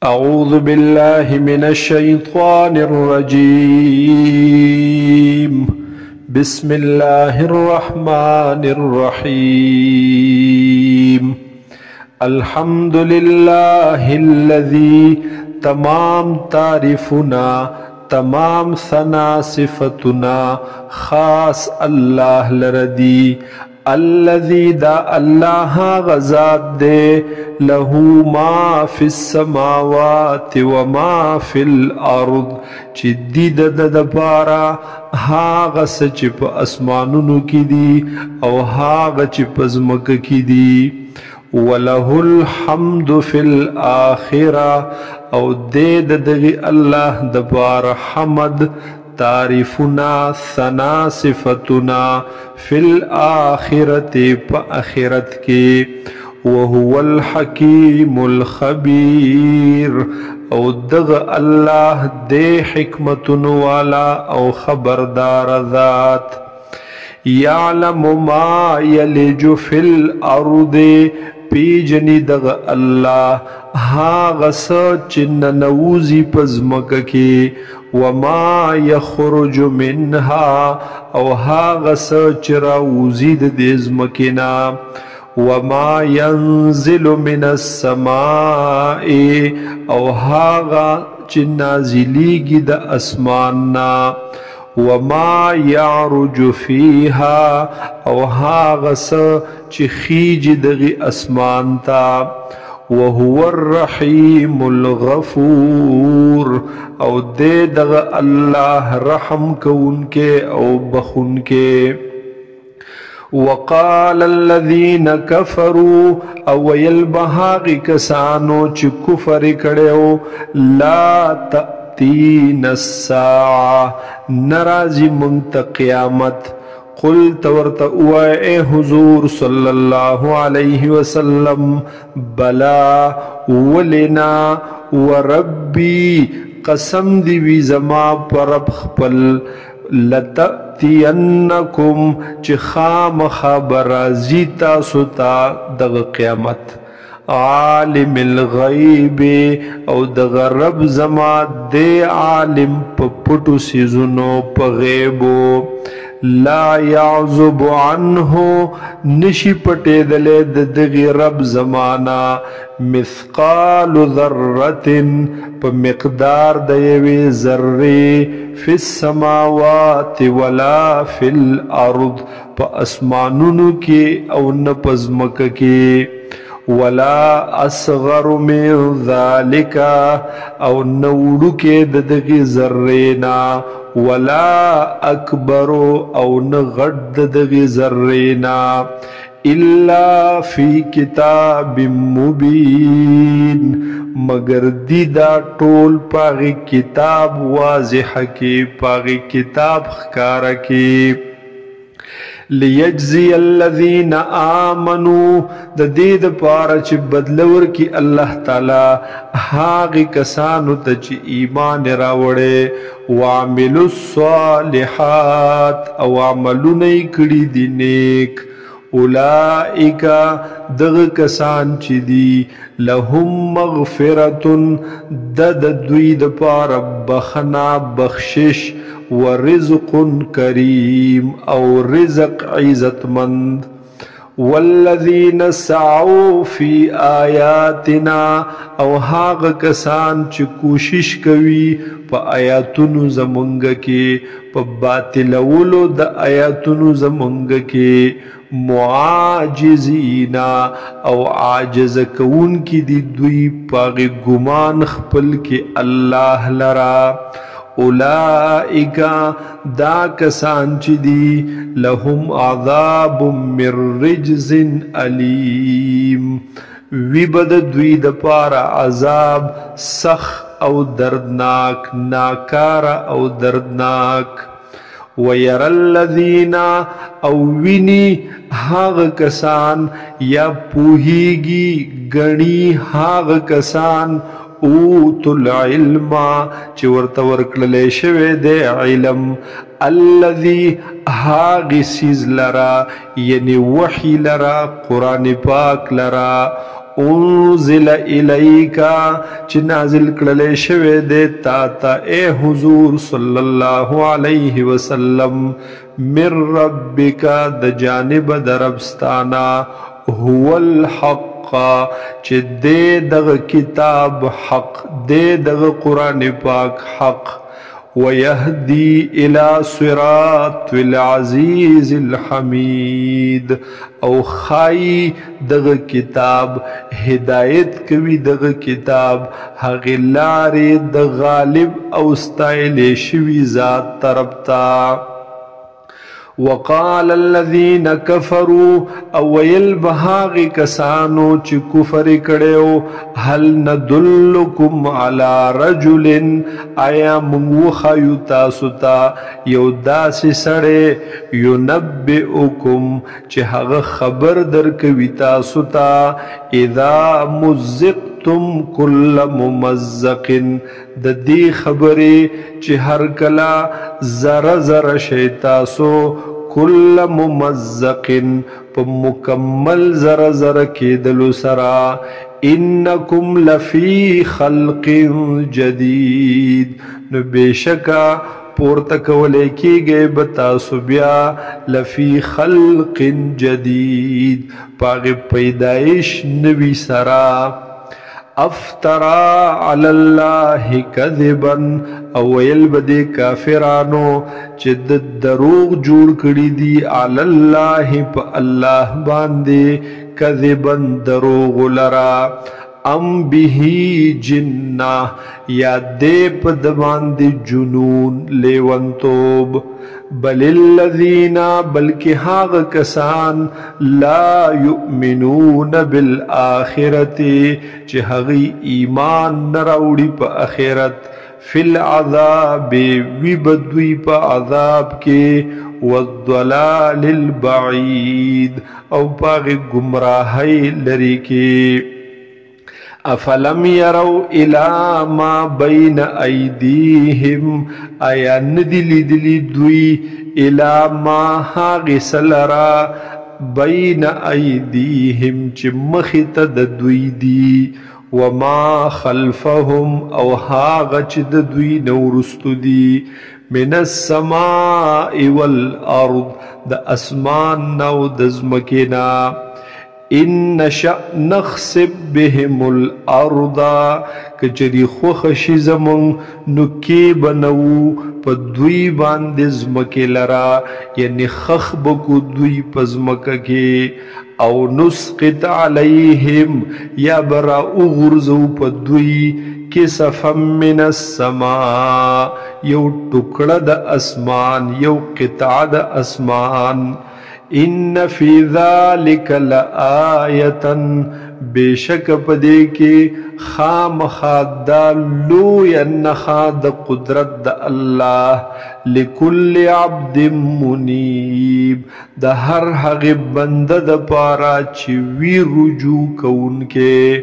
أعوذ بالله من الشيطان الرجيم. بسم الله الرحمن الرحيم. الحمد لله الذي تمام تعریفنا تمام ثنا صفتنا خاص الله لردی. الذي دا الله غزاد دے له ما في السماوات وما في الارض چی دی دا پارا هاغ سچ پا اسمانونو کی دی او هاغ چی پزمک کی دی. وله الحمد في الآخرة او دے دغی اللہ دبار حمد تعریفنا ثنا صفتنا فی الآخرت پا آخرت کے. وهو الحکیم الخبیر او دغ اللہ دے حکمتن والا او خبردار ذات. یعلم ما یلج فی الارض پیجنی دغ اللہ ہاغ سچ ننوزی پزمک کی. وما یخرج منها او هاغ سچ راوزید دیزمکنا. وما ينزل من السماء او هاغ چ نازلیگی د اسماننا. وما يعرج فيها او هاغ سچ خیج دغی اسمان تا. وهو الرحیم الغفور او دے دغ اللہ رحم کون کے او بخون کے. وقال الذين كفروا او يلبهاغ کسانو چ کفر کڑیو لا تأتین الساعة نرازی منت قیامت. قل تورت اے حضور صلی اللہ علیہ وسلم بلا ولنا وربی قسم دیوی زما پرب خپل لتأتینکم چی خام خبرازی تاسو تا دغ قیامت. عالم الغیب او دغ رب زما دے عالم پا پٹو سیزنو پا غیبو. لا يعزب عنه نشی پٹے دلے دغی رب زمانا مثقال ذرت پا مقدار دیوی ذرے فی السماوات ولا فی الارض پا اسمانونو کی او نپزمک کی. ولا اصغر من ذالک او نوڑو کے دغی ذرینا. ولا اکبر او نغد دغی ذرینا الا فی کتاب مبین مگر دی دا ټول پاغی کتاب واضح کی پاغی کتاب خکارا کی. لیجزی الذین آمنوا دا دید پارا چی بدلور کی اللہ تعالی ہاغی کسانو تا چی ایمان راوڑے. وعملوا الصالحات او عملو نئی کڑی دی نیک. اولائکا دغ کسان چی دی لهم مغفرتن دد دوید پارا بخنا بخشش ورزق کریم او رزق عزت مند. والذین سعوا فی آیاتنا او هاغ کسان چی کوشش کوي پا آیاتونو زمونگ کے پا باطلولو دا آیاتونو زمونگ کے. معاجزینا او عاجز کون کی دی دوی پاغی گمان خپل کے اللہ لرا. اولائکا دا کسان چی دی لهم عذاب من رجز علیم وی بد دوی دا پارا عذاب سخ او دردناک ناکارا او دردناک. وَيَرَ الَّذِينَ او وینی ہاغ کسان یا پوہیگی گنی ہاغ کسان اوتو العلم چی ورطورکللے شوے دے علم. الذي هاغی سیز لرا یعنی وحی لرا قرآن پاک لرا. انزل الیکا چې نازل کړل شوی دی تا ته اے حضور صلی الله علیه وسلم من ربک د جانب د ربستانا هو الحق چې دې دغه کتاب حق دې دغه قرآن پاک حق ويهدي إلى صراط العزيز الحميد او خاي دغه کتاب هدایت کوي دغه کتاب هغه لارې د غالب او ستایل شوی ذات طرف ته وقال الذين كفروا او يلبهاغ کسانو چې کفر کړو هل ندلكم على رجل ایا موږ خایو تاسو ته یو داسې سړی ينبئكم چې هغه خبر درکوي تاسو ته اذا مزقتم كل ممزق د دې خبرې چې هر کله زره زره شي تاسو کل ممزق په مکمل زره زره کېدلو سره انکم لفی خلق جدید نو بېشکه پورته کولی کېږئ به تاسو بیا لفی خلق جدید په هغې پیدایش نوي سره افترا علی الله کذبا او ویل بدی کافرانو چې د دروغ جوړ کړي دي علی الله په الله باندې کذبا دروغ لرا ام به جنہ یا دې په د باندې جنون لیونتوب بل الذین بلکہ هاغ کسان لا یؤمنون بالآخرت چه هغی ایمان نراوڑی پا آخرت فی العذاب وی بدوی پا عذاب کے والضلال البعید او پاغ گمراہی لری کے افلم یرو الى ما بین ایدیهم آیا ندی لیدلی دوی الى ما هاغ سلرا بین ایدیهم چه مخیط د دوی دی وما خلفهم او هاغ چه د دوی نورستو دی من السماء والارض د اسمان نو دزمکینا ان نشأ نخسب بهم الارض کچری خوخشی زمون نکی بنو پا دوی باندې زمکه لرا یعنی خخ بکو دوی پا زمکه کے او نسقط علیہم یا برا اغرزو پا دوی کسفا من السماء یو ٹکڑا دا اسمان یو قطع دا اسمان ان فی ذالک لآیتا بیشک پدے کے خام خادا لوی انخاد قدرت دا اللہ لکل عبد منیب دا ہر حق بند دا پارا چوی رجوع کون کے